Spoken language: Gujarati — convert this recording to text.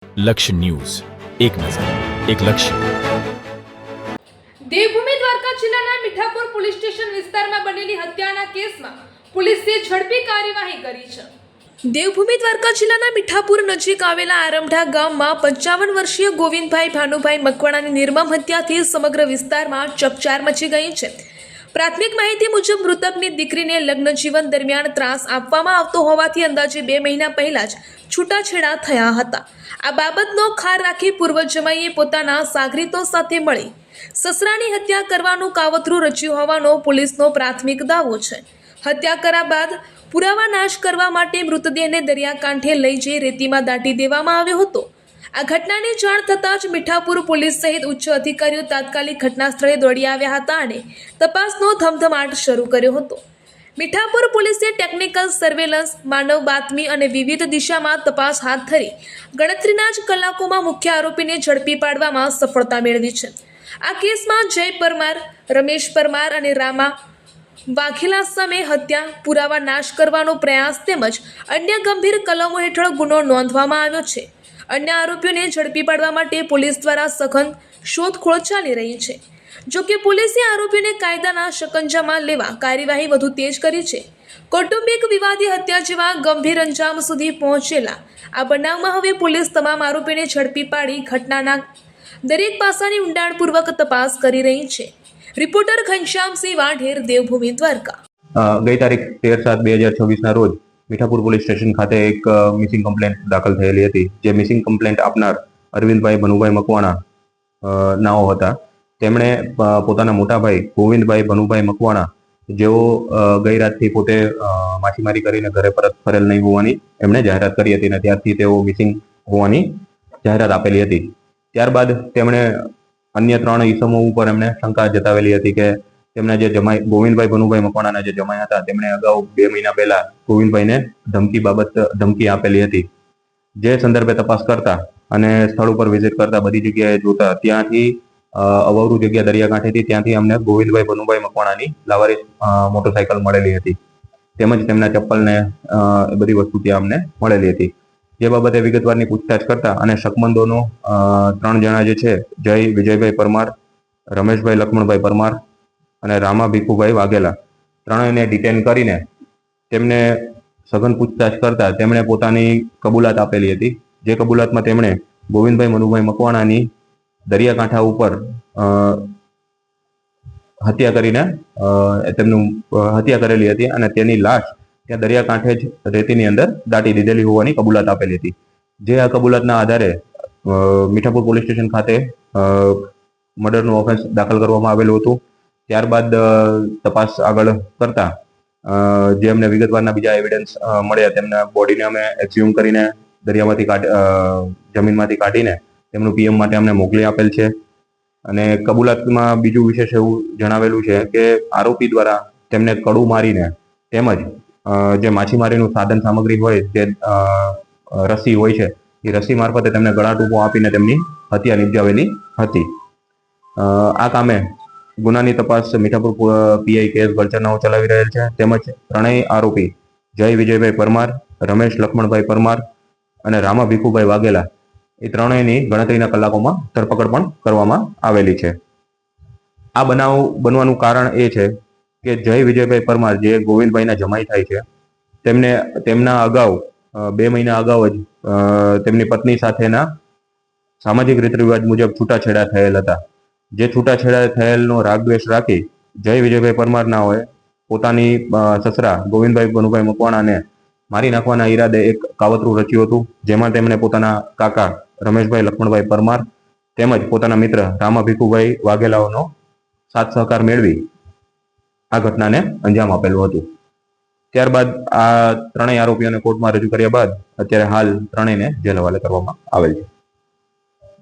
લક્ષ્ય ન્યૂઝ, એક નજર, એક લક્ષ્ય. દેવભૂમિ દ્વારકા જિલ્લાના મીઠાપુર પોલીસ સ્ટેશન વિસ્તારમાં બનેલી હત્યાના કેસમાં પોલીસે ઝડપી કાર્યવાહી કરી છે. દેવભૂમિ દ્વારકા જિલ્લાના મીઠાપુર નજીક આવેલા આરમઢા ગામમાં 55 વર્ષીય ગોવિંદભાઈ ભાનુભાઈ મકવાણાની નિર્મમ હત્યાથી સમગ્ર વિસ્તારમાં ચકચાર મચી ગઈ છે. પ્રાથમિક માહિતી મુજબ મૃતકની દીકરીને લગ્ન જીવન દરમિયાન ત્રાસ આપવામાં આવતો હોવાથી અંદાજે 2 મહિના પહેલા જ છૂટાછેડા થયા હતા. આ બાબતનો ખાર રાખી પૂર્વ જમાઈએ પોતાના સાગરીતો સાથે મળી સસરાની હત્યા કરવાનું કાવતરું રચ્યું હોવાનો પોલીસનો પ્રાથમિક દાવો છે. હત્યા કર્યા બાદ પુરાવા નાશ કરવા માટે મૃતદેહને દરિયાકાંઠે લઈ જઈ રેતીમાં દાટી દેવામાં આવ્યો હતો. આ ઘટનાની જાણ થતાં જ મીઠાપુર પોલીસ સહિત ઉચ્ચ અધિકારીઓ તાત્કાલિક ઘટના સ્થળે દોડી આવ્યા હતા અને તપાસનો ધમધમાટ શરૂ કર્યો હતો. મીઠાપુર પોલીસે ટેકનિકલ સર્વેલન્સ, માનવ બાતમી અને વિવિધ દિશામાં તપાસ હાથ ધરી ગણતરીના જ કલાકોમાં મુખ્ય આરોપીને ઝડપી પાડવામાં સફળતા મેળવી છે. આ કેસમાં જય પરમાર, રમેશ પરમાર અને રામા વાઘેલા સામે હત્યા, પુરાવા નાશ કરવાનો પ્રયાસ તેમજ અન્ય ગંભીર કલમો હેઠળ ગુનો નોંધવામાં આવ્યો છે. અન્ય આરોપીઓને ઝડપી પાડવા માટે પોલીસ દ્વારા સઘન શોધખોળ ચાલી રહી છે. જોકે પોલીસે આરોપીઓને કાયદાના શકંજામાં લેવા કાર્યવાહી વધુ તેજ કરી છે. કૌટુંબિક વિવાદી હત્યા જેવા ગંભીર અંજામ સુધી પહોંચેલા આ બનાવમાં હવે પોલીસ તમામ આરોપીઓને ઝડપી પાડી ઘટનાના દરેક પાસાની ઊંડાણપૂર્વક તપાસ કરી રહી છે. રિપોર્ટર ઘનશ્યામસિંહ વાઢેર, દેવભૂમિ દ્વારકા. ગઈ તારીખ 13/7/2026 ના રોજ મીઠાપુર પોલીસ સ્ટેશન ખાતે એક મિસિંગ કમ્પ્લેન્ટ દાખલ થયેલી હતી. જે મિસિંગ કમ્પ્લેન્ટ આપનાર અરવિંદભાઈ ભનુભાઈ મકવાણા નાઓ હતા. તેમણે પોતાના મોટાભાઈ ગોવિંદભાઈ ભનુભાઈ મકવાણા, જેઓ ગઈ રાતથી પોતે માછીમારી કરીને ઘરે પરત ફરેલ નહીં હોવાની એમણે જાહેરાત કરી હતી અને ત્યારથી તેઓ મિસિંગ હોવાની જાહેરાત આપેલી હતી. ત્યારબાદ તેમણે અન્ય 3 ઈસમો ઉપર એમણે શંકા જતાવેલી હતી કે તેમના જે જમાઈ ગોવિંદભાઈ ભનુભાઈ મકવાણાના જે જમાઈ હતા તેમણે અગાઉ 2 મહિના પહેલા ગોવિંદભાઈને ધમકી આપેલી હતી. જે સંદર્ભે તપાસ કરતા અને સ્થળ ઉપર વિઝિટ કરતા બધી જગ્યાએ જોતા ત્યાંથી અવરું જગ્યા દરિયાકાંઠેથી ત્યાંથી અમને ગોવિંદભાઈ ભનુભાઈ મકવાણાની લાવારીસ મોટરસાયકલ મળેલી હતી. તેમજ તેમના ચપ્પલ ને બધી વસ્તુ ત્યાં અમને મળેલી હતી. જે બાબતે વિગતવારની પૂછતાછ કરતા અને શકમંદોનો 3 જણા જે છે, જય વિજયભાઈ પરમાર, રમેશભાઈ લક્ષ્મણભાઈ પરમાર અને રામા ભીખુભાઈ વાઘેલા, ત્રણેયને ડિટેન કરીને તેમને સઘન પૂછતાછ કરતા તેમણે પોતાની કબૂલાત આપેલી હતી. જે કબૂલાતમાં તેમણે ગોવિંદભાઈ મનુભાઈ મકવાણાની દરિયાકાંઠા ઉપર હત્યા કરીને તેમનું હત્યા કરેલી હતી અને તેની લાશ ત્યાં દરિયાકાંઠે જ રેતીની અંદર દાટી દીધેલી હોવાની કબૂલાત આપેલી હતી. જે આ કબૂલાતના આધારે મીઠાપુર પોલીસ સ્ટેશન ખાતે મર્ડરનું ઓફેન્સ દાખલ કરવામાં આવેલું હતું. ત્યારબાદ તપાસ આગળ કરતા જે અમને વિગતવારના બીજા એવિડન્સ મળ્યા તેમના બોડીને અમે એક્સ્યુમ કરીને જમીનમાંથી કાઢીને તેમનું પીએમ માટે અમને મોકલી આપેલ છે. અને કબૂલાતમાં બીજું વિશેષ એવું જણાવેલું છે કે આરોપી દ્વારા તેમને કડું મારીને તેમજ જે માછીમારીનું સાધન સામગ્રી હોય, જે રસ્સી હોય છે, એ રસ્સી મારફતે તેમને ગળા ટૂંપો આપીને તેમની હત્યા નિપજાવેલી હતી. આ કામે ગુનાની તપાસ મીઠાપુર પીઆઈ કેએસ ગલચરનાઓ ચલાવી રહેલ છે. તેમજ ત્રણેય આરોપી જય વિજયભાઈ પરમાર, રમેશ લક્ષ્મણભાઈ પરમાર અને રામા ભીખુભાઈ વાઘેલા, એ ત્રણેયની ગણતરીના કલાકોમાં ધરપકડ પણ કરવામાં આવેલી છે. આ બનાવ બનવાનું કારણ એ છે કે જય વિજયભાઈ પરમાર, જે ગોવિંદભાઈના જમાઈ થાય છે, તેમના અગાઉ 2 મહિના અગાઉ જ તેમની પત્ની સાથેના સામાજિક રીત રિવાજ મુજબ છૂટાછેડા થયેલ હતા. જે છૂટાછેડા થયેલનો રાગદ્વેષ રાખી જય વિજયભાઈ પરમારના હોય પોતાની સસરા ગોવિંદભાઈ ભનુભાઈ મકવાણાને મારી નાખવાના ઈરાદે એક કાવતરું રચ્યું હતું. જેમાં તેમણે પોતાના કાકા રમેશભાઈ લક્ષ્મણભાઈ પરમાર તેમજ પોતાના મિત્ર રામા ભીખુભાઈ વાઘેલાઓનો સાથ સહકાર મેળવી આ ઘટનાને અંજામ આપેલું હતું. ત્યારબાદ આ ત્રણેય આરોપીઓને કોર્ટમાં રજૂ કર્યા બાદ અત્યારે હાલ ત્રણેયને જેલ હવાલે કરવામાં આવેલ છે.